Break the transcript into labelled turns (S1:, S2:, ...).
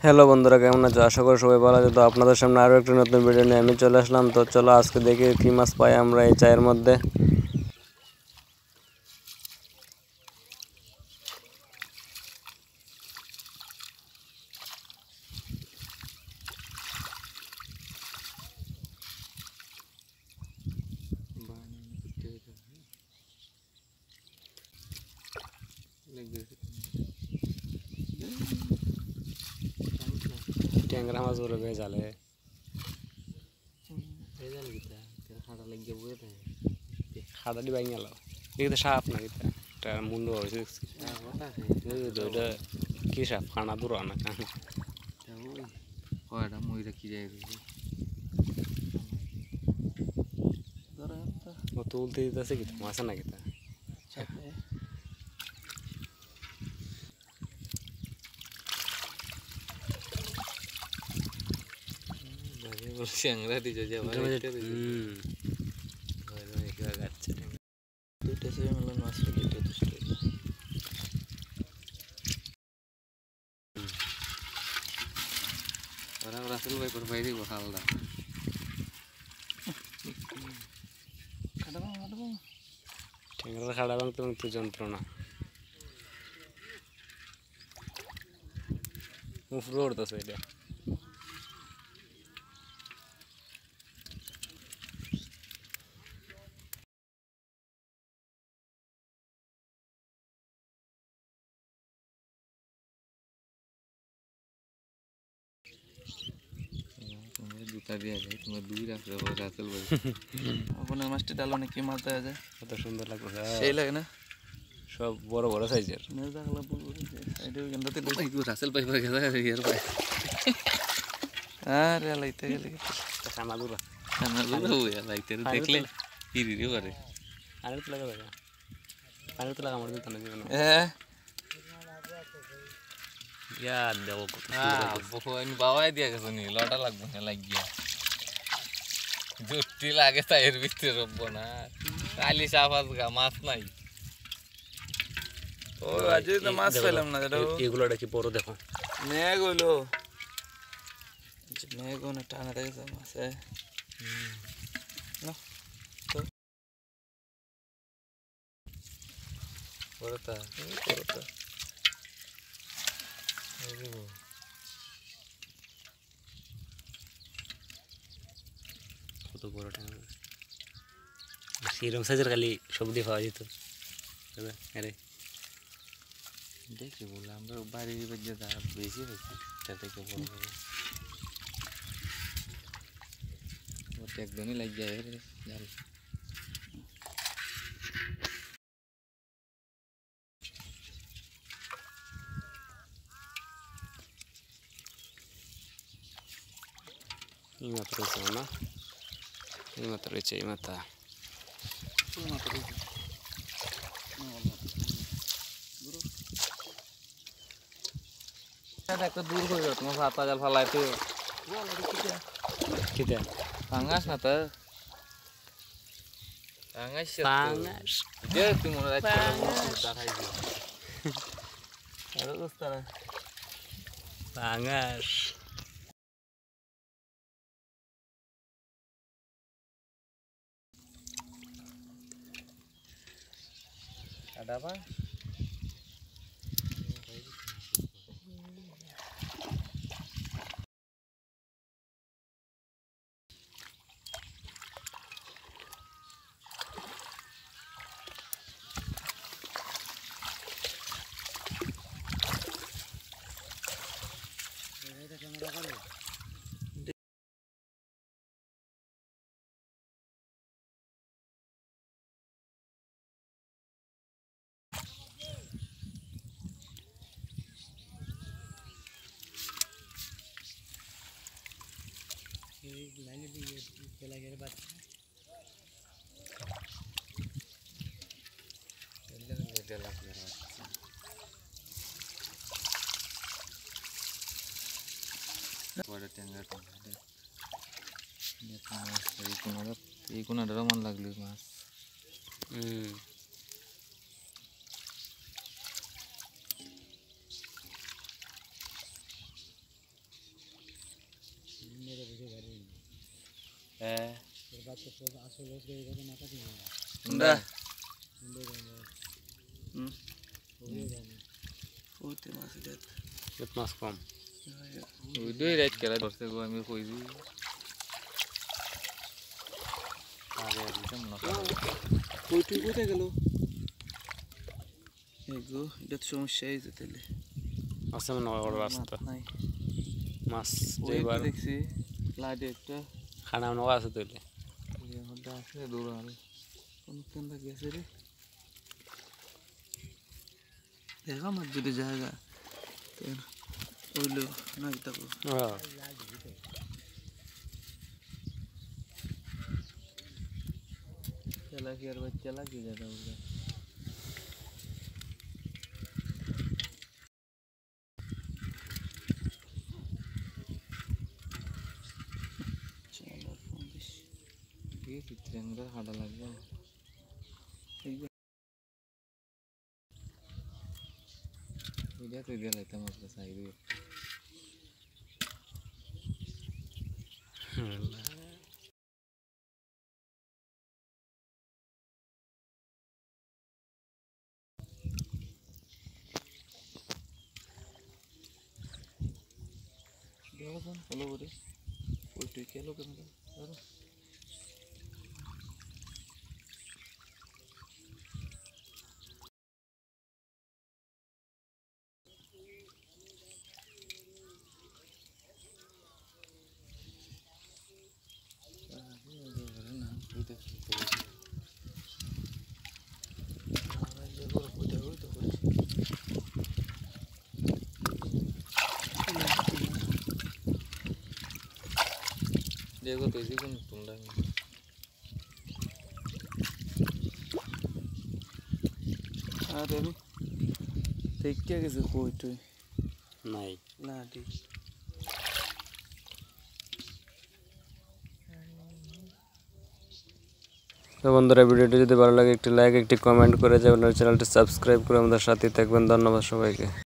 S1: Hello বন্ধুরা, কেমন আছো? আশা করি সবাই ভালো আছে। তো আপনাদের সামনে আরও একটি নতুন ভিডিও নিয়ে আমি চলে আসলাম। তো চলো আজকে দেখি কী মাছ পাই আমরা এই চায়ের মধ্যে। ট্যাংরা মাছ বলে ভেজালে খাটাটি বাইং গেল এখানে সাপ না এটা মুন্ডু হয়েছে ওইটা কি সাপ খানা দূর না
S2: কয়টা ময়ূরা কি যায়
S1: ও তুলতে দিতেছে কি মাছ না কিতা
S2: চ্যাংরা দিছে যে দুইটা সে মিলন মাছ দুইটা দুষ্ট ওরা রাসেল ভাই করে বাইরে হালদা
S1: ট্যাংরা খাড়া ভাঙতে ভাঙতে যন্ত্রণা উপরে উঠতেছে এটা
S2: জুতা দিয়ে যায় তোমার দুই রাখলে রাসেল ভাই আপনার মাছটি ডাল অনেক কি মাছ দেওয়া যায়
S1: কত সুন্দর লাগছে
S2: সেই লাগে না
S1: সব বড় বড় সাইজের
S2: রাসেল ভাই ভাই গেছে ভাই আরে লাইতে গেলে
S1: খানা দূরা
S2: খানা লাইতে দেখলে হিরিরে করে
S1: আরে তো লাগা দেখা আরে তো লাগা আমার দিতে না জীবন ইয়া দেবো
S2: আমি বাবাই দিয়া গেছে নি লটা লাগবে না লাগিয়া জুটি লাগে তাইয়ের ভিতরে রব না কালি সাফাত গা মাছ নাই ও আজ তো মাছ পেলাম না
S1: এগুলোটা কি বড় দেখো
S2: মেঘ হইলো মেঘ না টানা দেখেছে মাছে না তো বড়টা বড়টা
S1: কত বড় ট্যাংরা সেরকম সাইজের খালি সবজি পাওয়া যেত আরে
S2: দেখি বলে আমরা বাড়ির বাড়িতে বেশি হয়েছি তার থেকে বড় বড় একদমই লাগ যায় জাল
S1: এই মাত্র রয়েছে না এই মাত্র রয়েছে এই মাথা
S2: একটা দূর হয়ে যাও তোমার হাতা জাল ফালাইতে
S1: কিটা
S2: পাঙ্গাস না তো পাঙ্গাস
S1: পাঙ্গাস
S2: দে তুমি মনে রাখতে দেখাই দিও আরে দোস্তারা
S1: পাঙ্গাস
S2: আদাবা
S1: লাইনে দিয়ে চলে গেলে বাচ্চা
S2: বড় ট্যাংরা এই কোনাটারও মন লাগলো মাছ হ্যাঁ
S1: মাছ কম
S2: ওইটাই রাইট খেলা ধরছে গো আমি কইছি আগে দিতাম না কইটুই কোথায় গেল এগো এটা সমস্যা হয়েছে তাহলে
S1: আছে মনে হয় বড় রাস্তা
S2: নাই
S1: মাছ
S2: ওই
S1: যেবার
S2: দেখছি লাইট একটা
S1: খানা মনে আছে তৈলে
S2: ওটা আছে দূর আর কোন কেন্দ্র গেছে রে দেখা আমার যদি জায়গা ওইলো না দেখো चला कि यार चला कि ज़्यादा हो गया चलो ये चित्रंगा खाड़ा लग गया इधर तो इधर लेता हूँ अपना साइड में देखो कौन फॉलो करे कोई ट्विक है लोग मतलब अरे देखो तो इसी को तुंडा में अरे भी देख क्या कैसे कोई तो
S1: নাই
S2: ना ठीक
S1: তো বন্ধুরা ভিডিওটি যদি ভালো লাগে একটি লাইক একটি কমেন্ট করে যাবেন আর চ্যানেলটি সাবস্ক্রাইব করে আমাদের সাথে থাকবেন ধন্যবাদ সবাইকে